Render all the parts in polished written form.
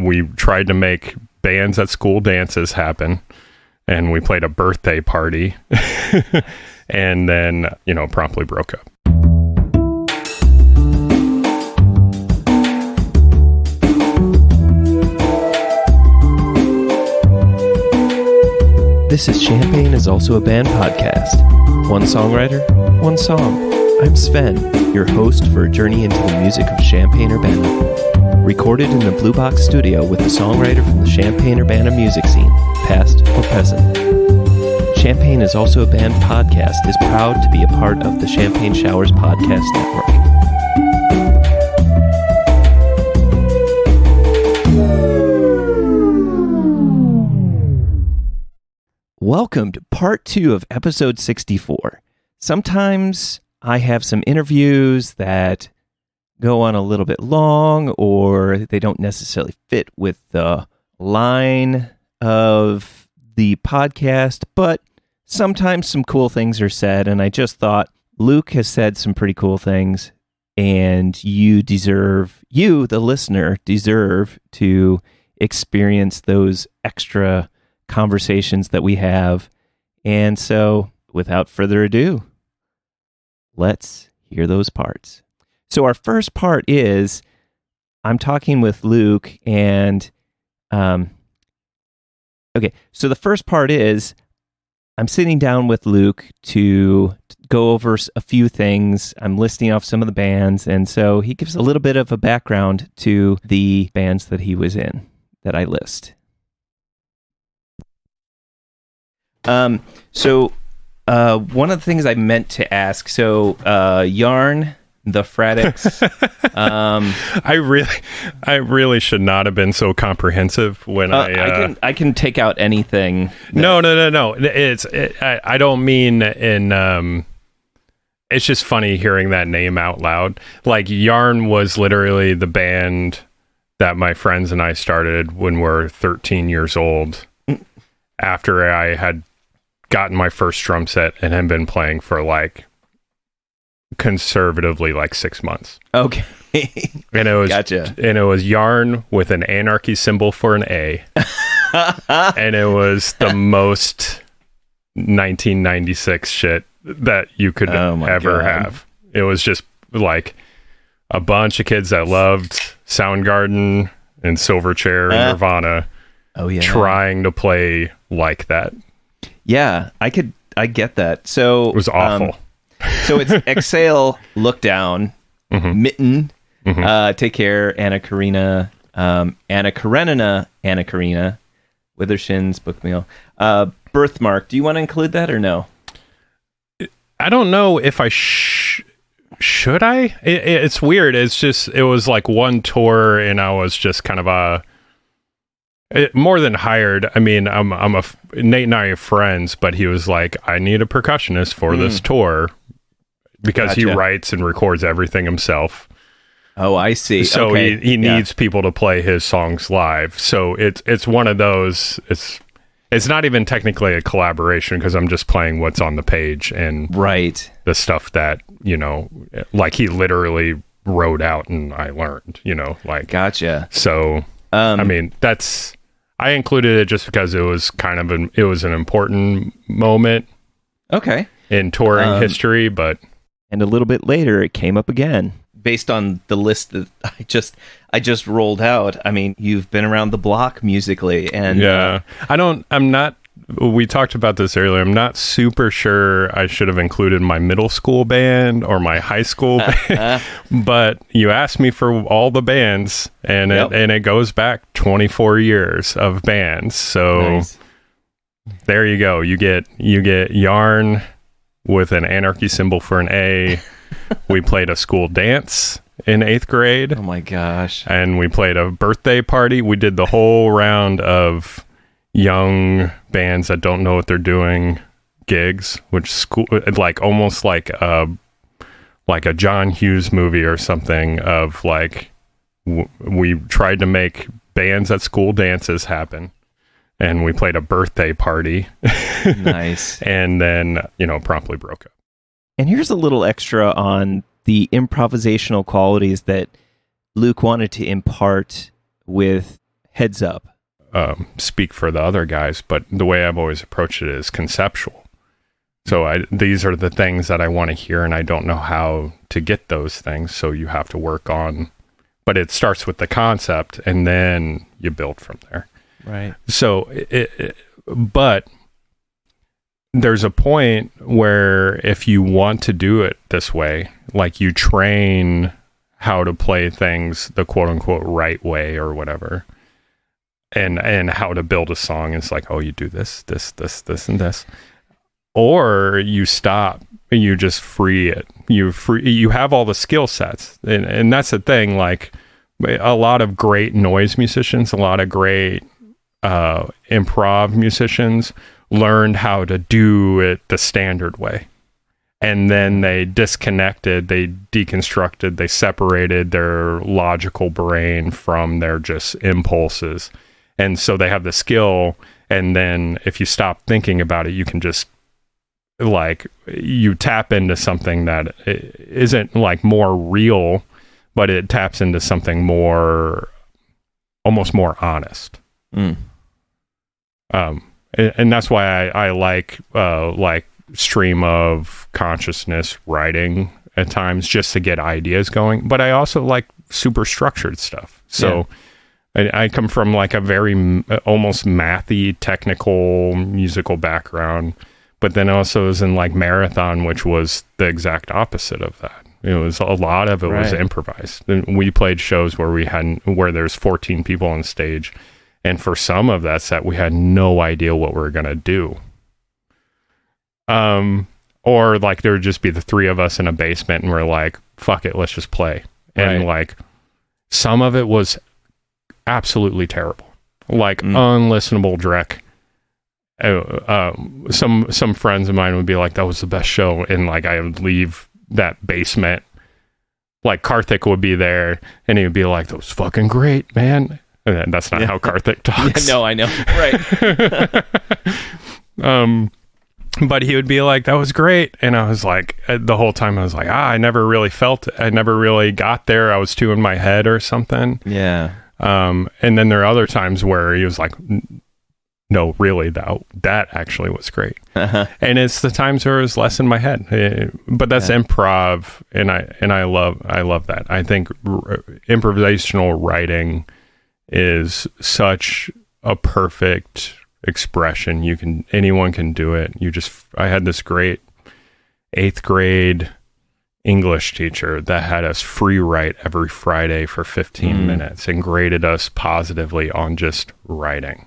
we tried to make bands at school dances happen, and we played a birthday party, and then, promptly broke up. This is Champagne is Also a Band podcast. One songwriter, one song. I'm Sven, your host for a journey into the music of Champaign-Urbana. Recorded in the Blue Box studio with a songwriter from the Champaign-Urbana music scene, past or present. Champagne is Also a Band podcast is proud to be a part of the Champagne Showers Podcast Network. Welcome to part 2 of episode 64. Sometimes I have some interviews that go on a little bit long, or they don't necessarily fit with the line of the podcast, but sometimes some cool things are said, and I just thought Luke has said some pretty cool things, and you, the listener, deserve to experience those extra conversations that we have. And so, without further ado, let's hear those parts. So our first part is I'm talking with Luke, and so the first part is I'm sitting down with Luke to go over a few things. I'm listing off some of the bands, and so he gives a little bit of a background to the bands that he was in that I list. One of the things I meant to ask, Yarn, the Fratics, I really should not have been so comprehensive when I can take out anything. No. I don't mean in, it's just funny hearing that name out loud. Like, Yarn was literally the band that my friends and I started when we're 13 years old, after I had gotten my first drum set and had been playing for conservatively 6 months. Okay. And it was gotcha. And it was Yarn with an anarchy symbol for an A. And it was the most 1996 shit that you could ever have. It was just a bunch of kids that loved Soundgarden and Silverchair and Nirvana trying to play like that. Yeah, I get that. So it was awful. So it's Exhale, Look Down, Mm-hmm. Mitten, Take Care, Anna Karenina, Anna Karenina, Withershins, Bookmeal, Birthmark. Do you want to include that or no? I don't know if I should I? It's weird. It's just, it was one tour, and I was just kind of more than hired. I mean, Nate and I are friends, but he was like, I need a percussionist for this tour, because he writes and records everything himself. Oh, I see. So okay. he needs people to play his songs live. So it's one of those. It's not even technically a collaboration, because I'm just playing what's on the page and the stuff that, he literally wrote out and I learned, Gotcha. So, I mean, I included it just because it was it was an important moment. Okay. In touring history, but. And a little bit later, it came up again. Based on the list that I just rolled out, I mean, you've been around the block musically, and we talked about this earlier. I'm not super sure I should have included my middle school band or my high school band, but you asked me for all the bands, and it goes back 24 years of bands. So nice. There you go. You get Yarn with an anarchy symbol for an A. We played a school dance in 8th grade. Oh my gosh. And we played a birthday party. We did the whole round of young bands that don't know what they're doing gigs, which almost like a John Hughes movie or something of we tried to make bands at school dances happen. And we played a birthday party. Nice. And then, promptly broke up. And here's a little extra on the improvisational qualities that Luke wanted to impart with heads up. Speak for the other guys, but the way I've always approached it is conceptual. So these are the things that I want to hear, and I don't know how to get those things. So you have to work on, but it starts with the concept, and then you build from there. Right. So, but there's a point where if you want to do it this way, like you train how to play things the quote unquote right way or whatever, and how to build a song. It's like, oh, you do this, and this. Or you stop, you just free it. You have all the skill sets. And that's the thing, like a lot of great noise musicians, a lot of great improv musicians learned how to do it the standard way. And then they disconnected, they deconstructed, they separated their logical brain from their just impulses. And so they have the skill. And then if you stop thinking about it, you can just like you tap into something that isn't like more real, but it taps into something more, almost more honest. And that's why I like stream of consciousness writing at times just to get ideas going. But I also like super structured stuff. So I come from like a very almost mathy, technical, musical background. But then also was in like marathon, which was the exact opposite of that. It was a lot of it was improvised. And we played shows where there's 14 people on stage, and for some of that set, we had no idea what we were gonna do. Or like there would just be the three of us in a basement, and we're like, "Fuck it, let's just play." And like some of it was absolutely terrible, like unlistenable dreck. Some friends of mine would be like, that was the best show, and like I would leave that basement, like Karthik would be there and he would be like, that was fucking great, man. And that's not how Karthik talks. No, I know. Right. But he would be like, that was great. And I was like, the whole time I was like, I never really felt it. I never really got there. I was too in my head or something. Yeah. And then there are other times where he was like, no, really, that actually was great. And it's the times where it was less in my head. But that's improv, and I love that. I think improvisational writing is such a perfect expression. Anyone can do it. I had this great 8th grade English teacher that had us free write every Friday for 15 minutes and graded us positively on just writing.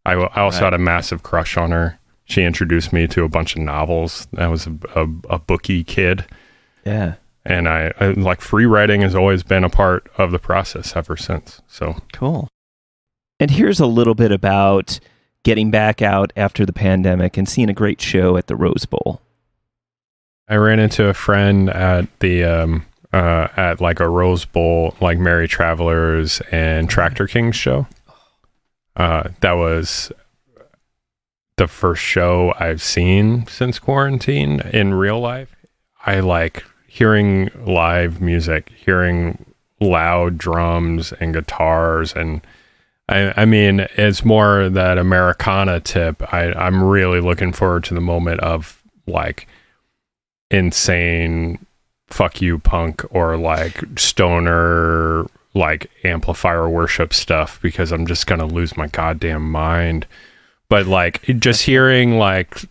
I also had a massive crush on her. She introduced me to a bunch of novels. I was a bookie kid. Yeah. And I like free writing has always been a part of the process ever since. So cool. And here's a little bit about getting back out after the pandemic and seeing a great show at the Rose Bowl. I ran into a friend at the at like a Rose Bowl, like Merry Travelers and Tractor Kings show. That was the first show I've seen since quarantine in real life. I like hearing live music, hearing loud drums and guitars. And I mean, it's more that Americana tip. I'm really looking forward to the moment of like insane fuck you punk or like stoner like amplifier worship stuff, because I'm just gonna lose my goddamn mind. But like just hearing like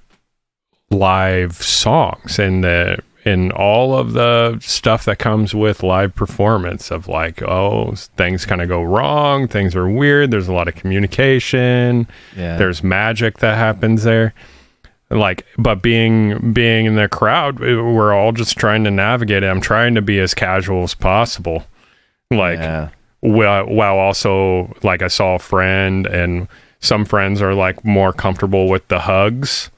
live songs and all of the stuff that comes with live performance of like, oh, things kind of go wrong, things are weird, there's a lot of communication, there's magic that happens there. Like, but being in the crowd, we're all just trying to navigate it. I'm trying to be as casual as possible. Like, while also, like, I saw a friend, and some friends are like more comfortable with the hugs,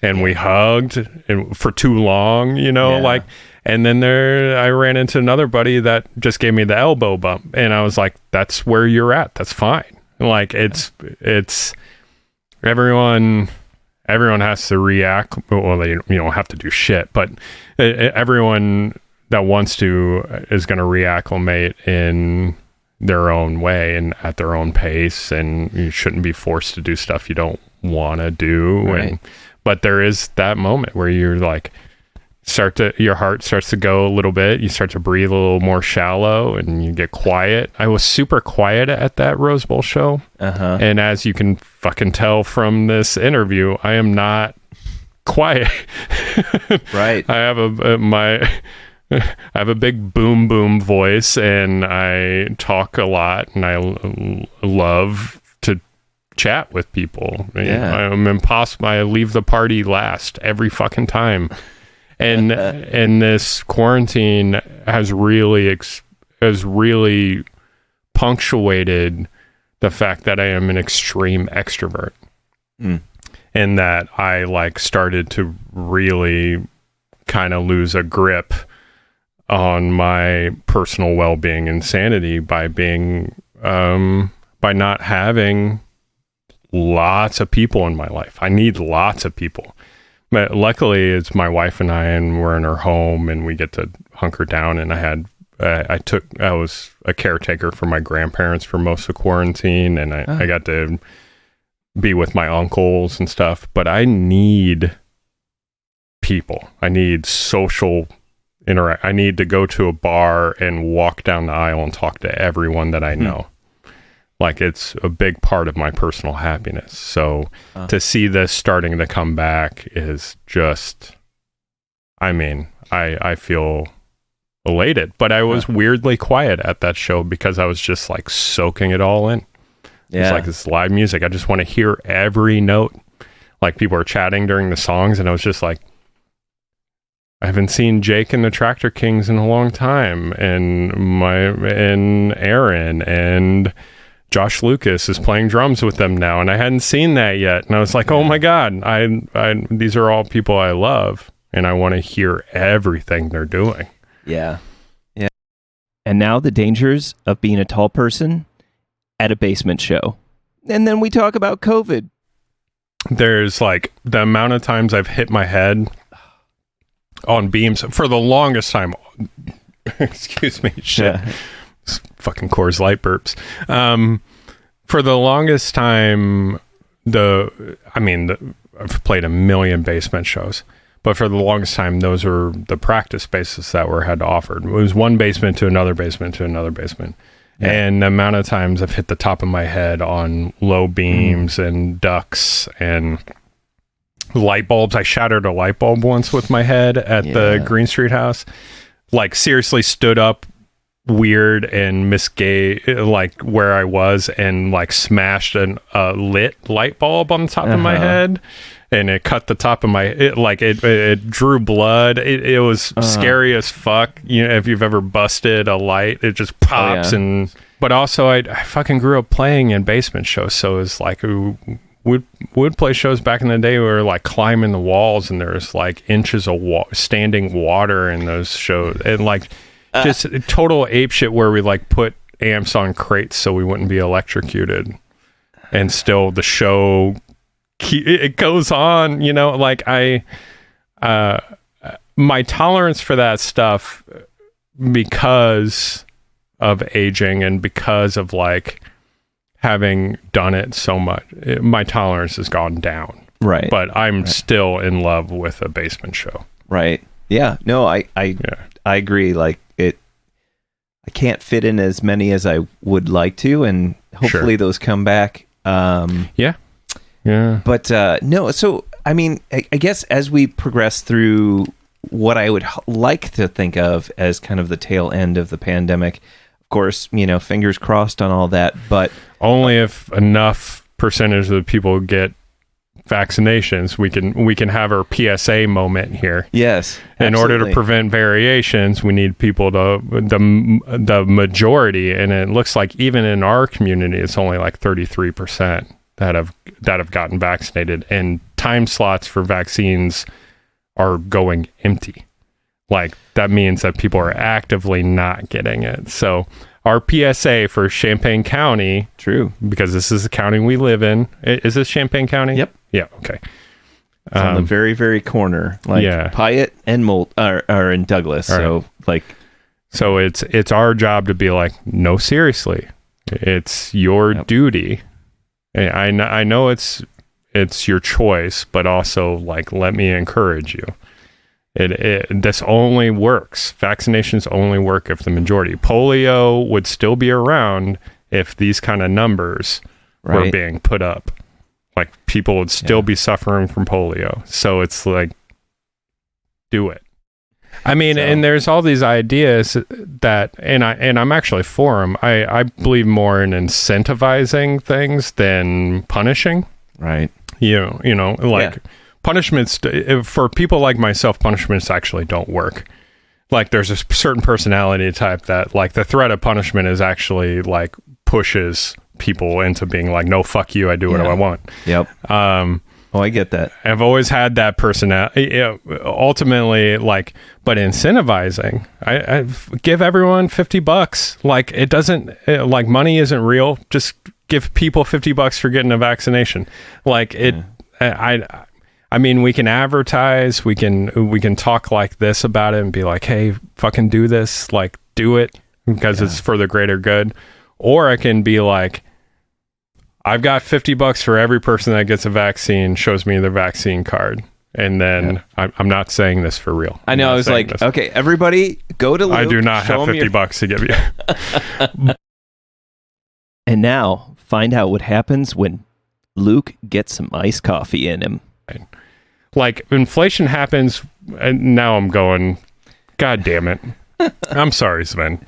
and we hugged for too long, like, and then I ran into another buddy that just gave me the elbow bump, and I was like, that's where you're at. That's fine. Like, it's everyone has to react. Well, you don't have to do shit, but everyone that wants to is going to reacclimate in their own way and at their own pace, and you shouldn't be forced to do stuff you don't want to do. Right. But there is that moment where you're like, your heart starts to go a little bit. You start to breathe a little more shallow, and you get quiet. I was super quiet at that Rose Bowl show. And as you can fucking tell from this interview, I am not quiet. Right. I have I have a big boom boom voice, and I talk a lot, and I love to chat with people. Yeah. I'm impossible. I leave the party last every fucking time. And this quarantine has really punctuated the fact that I am an extreme extrovert, and that I like started to really kind of lose a grip on my personal well-being and sanity by being by not having lots of people in my life. I need lots of people. But luckily, it's my wife and I, and we're in her home, and we get to hunker down. And I was a caretaker for my grandparents for most of quarantine, and I got to be with my uncles and stuff. But I need people. I need social interact. I need to go to a bar and walk down the aisle and talk to everyone that I know. Like, it's a big part of my personal happiness. So to see this starting to come back is just, I mean, I feel elated. But I was weirdly quiet at that show because I was just like soaking it all in. It's like this live music. I just want to hear every note. Like, people are chatting during the songs, and I was just like, I haven't seen Jake and the Tractor Kings in a long time, and Aaron and Josh Lucas is playing drums with them now, and I hadn't seen that yet. And I was like, oh my God, these are all people I love, and I want to hear everything they're doing. Yeah. Yeah. And now the dangers of being a tall person at a basement show. And then we talk about COVID. There's like the amount of times I've hit my head on beams for the longest time. Excuse me. Shit. Yeah. Fucking Coors Light burps. For the longest time, I've played a million basement shows, but for the longest time, those were the practice spaces that had offered. It was one basement to another basement to another basement. Yeah. And the amount of times I've hit the top of my head on low beams and ducts and light bulbs. I shattered a light bulb once with my head at the Green Street house. Like, seriously stood up weird and like where I was, and like smashed a lit light bulb on the top of my head, and it cut the top of it drew blood. It was scary as fuck. You know, if you've ever busted a light, it just pops. But also I fucking grew up playing in basement shows, so it's like would play shows back in the day where like climbing the walls, and there's like inches of standing water in those shows, and like just total ape shit where we like put amps on crates so we wouldn't be electrocuted, and still the show it goes on, you know. Like my tolerance for that stuff, because of aging and because of like having done it so much, my tolerance has gone down. Right. But I'm still in love with a basement show. Right. Yeah. No, I agree. Like, I can't fit in as many as I would like to, and hopefully those come back. Yeah. But no, so I mean, I guess as we progress through what I would like to think of as kind of the tail end of the pandemic, of course, you know, fingers crossed on all that, but only if enough percentage of the people get vaccinations, we can have our PSA moment here. Yes, absolutely. In order to prevent variations, we need people to the majority, and it looks like even in our community, it's only like 33% that have gotten vaccinated, and time slots for vaccines are going empty. Like, that means that people are actively not getting it. So our PSA for Champaign County, true, because this is the county we live in. Is this Champaign County? Yep. Yeah. Okay. It's on the very, very corner. Like, Pyatt and Mullen are in Douglas. So, like, So it's our job to be like, no, seriously, it's your duty. I know it's your choice, but also like, let me encourage you. This only works. Vaccinations only work if the majority. Polio would still be around if these kind of numbers were being put up. Like, people would still be suffering from polio. So it's like, do it. I mean, and there's all these ideas that, and I'm actually for them. I believe more in incentivizing things than punishing. Right. Punishments, for people like myself, punishments actually don't work. Like, there's a certain personality type that, like, the threat of punishment is actually, like, pushes people into being like, no, fuck you, I do what I want. Yep. I get that. I've always had that personality. Ultimately, like, but incentivizing, I give everyone $50. Like, it doesn't, like, money isn't real. Just give people $50 for getting a vaccination. Like, I mean, we can advertise, we can talk like this about it and be like, hey, fucking do this, like, do it because it's for the greater good. Or I can be like, I've got $50 for every person that gets a vaccine, shows me their vaccine card. And then I'm not saying this for real. I know. I was like, okay, everybody go to Luke. I do not have $50 to give you. And now find out what happens when Luke gets some iced coffee in him. Like, inflation happens, and now I'm going, God damn it. I'm sorry, Sven.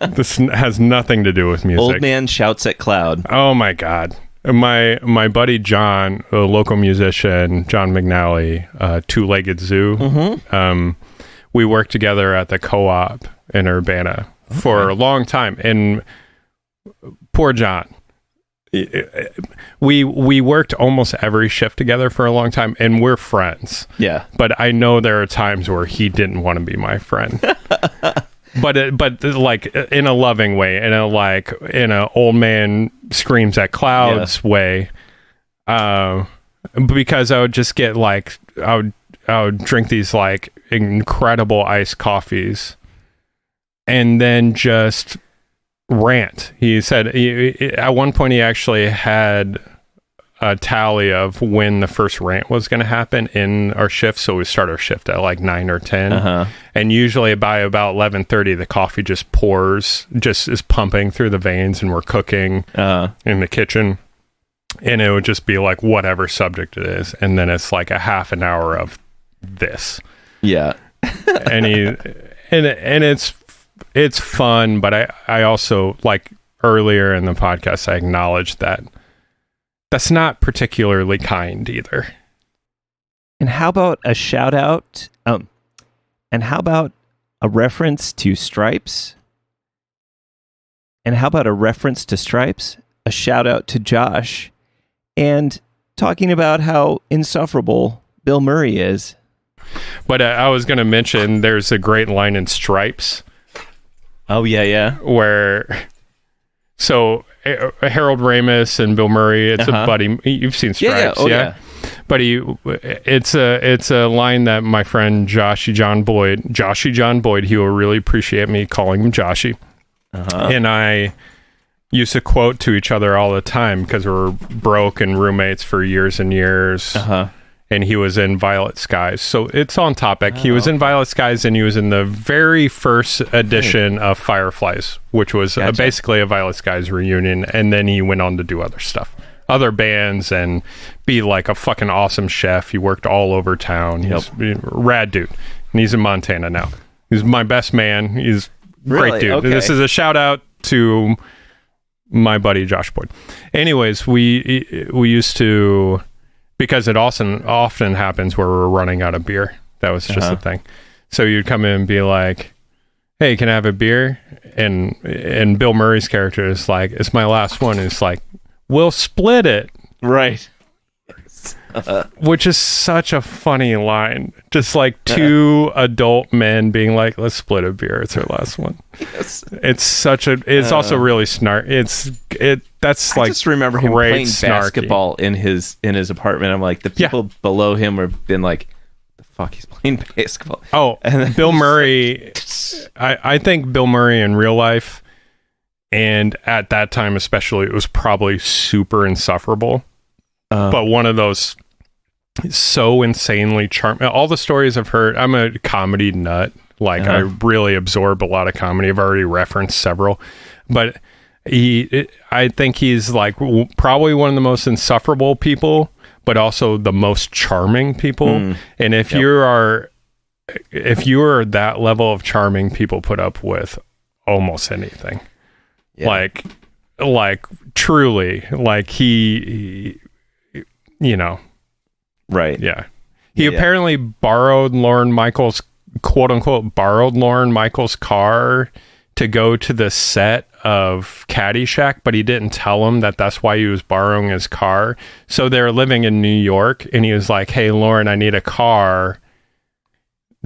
This has nothing to do with music. Old man shouts at cloud. Oh my God. My buddy John, a local musician, John McNally, Two-Legged Zoo. We worked together at the co-op in Urbana for a long time. And poor John. We worked almost every shift together for a long time, and we're friends. Yeah. But I know there are times where he didn't want to be my friend. But like, in a loving way, in a old man screams at clouds way, because I would just get like, I would drink these like incredible iced coffees, and then just rant. He said at one point he actually had a tally of when the first rant was going to happen in our shift. So we start our shift at like 9 or 10. And usually by about 11:30, the coffee just pours, just is pumping through the veins, and we're cooking in the kitchen. And it would just be like whatever subject it is. And then it's like a half an hour of this. Yeah. and it's fun, but I also, like, earlier in the podcast, I acknowledged that that's not particularly kind either. And how about a shout out? And how about a reference to Stripes? And how about a reference to Stripes? A shout out to Josh, and talking about how insufferable Bill Murray is. But I was going to mention there's a great line in Stripes. Oh, yeah. Where, so Harold Ramis and Bill Murray, it's a buddy. You've seen Stripes, yeah? But it's a line that my friend Joshy John Boyd, he will really appreciate me calling him Joshy. And I used to quote to each other all the time because we were broke and roommates for years and years. And he was in Violet Skies. So it's on topic. He was in Violet Skies, and he was in the very first edition of Fireflies, which was basically a Violet Skies reunion. And then he went on to do other stuff, other bands, and be like a fucking awesome chef. He worked all over town. He's a rad dude. And he's in Montana now. He's my best man. He's a great dude. Okay. This is a shout out to my buddy Josh Boyd. Anyways, we used to... Because it often happens where we're running out of beer. That was just the thing. So you'd come in and be like, hey, can I have a beer? And Bill Murray's character is like, it's my last one. And it's like, we'll split it. Right. Which is such a funny line. Just like two adult men being like, let's split a beer. It's our last one. Yes. It's also really snarky. That's like, I just remember him playing basketball in his apartment. I'm like, the people below him have been like, the fuck, he's playing basketball. Oh, Bill Murray. I think Bill Murray in real life, and at that time especially, it was probably super insufferable. But one of those so insanely charming. All the stories I've heard, I'm a comedy nut. Like, I really absorb a lot of comedy. I've already referenced several. But I think he's like probably one of the most insufferable people, but also the most charming people. And if you are that level of charming, people put up with almost anything. Like truly, like he you know, right? Yeah. He apparently borrowed Lorne Michaels, quote unquote, borrowed Lorne Michaels' car to go to the set of Caddyshack, but he didn't tell him that that's why he was borrowing his car. So they're living in New York, and he was like, "Hey, Lorne, I need a car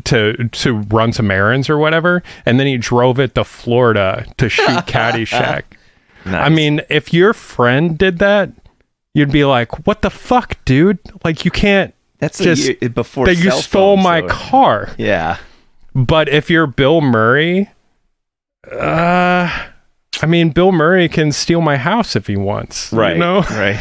to run some errands or whatever." And then he drove it to Florida to shoot Caddyshack. Nice. I mean, if your friend did that, you'd be like, "What the fuck, dude? Like, you can't." That's just before that you stole my car. Yeah. But if you're Bill Murray, I mean, Bill Murray can steal my house if he wants. Right. You know? Right.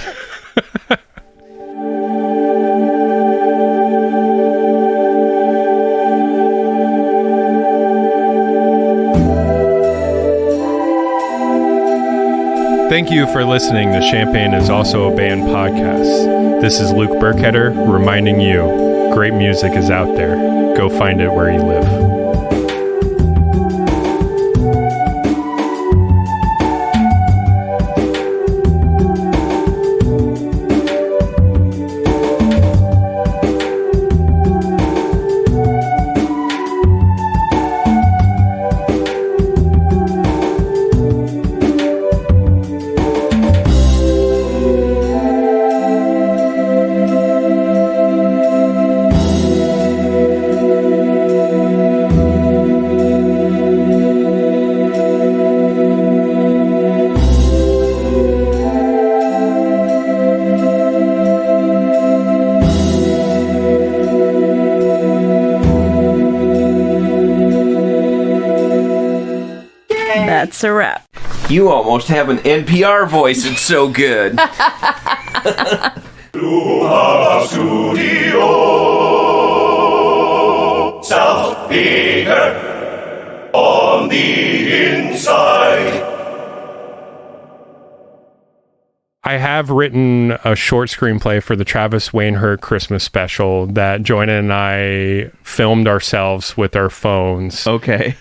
Thank you for listening to Champagne is Also a Band podcast. This is Luke Bergkoetter reminding you, great music is out there. Go find it where you live. That's a wrap. You almost have an NPR voice. It's so good. South Peter on the inside. I have written a short screenplay for the Travis Wainhurt Christmas special that Joanna and I filmed ourselves with our phones. Okay.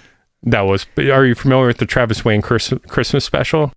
Are you familiar with the Travis Wayne Christmas special?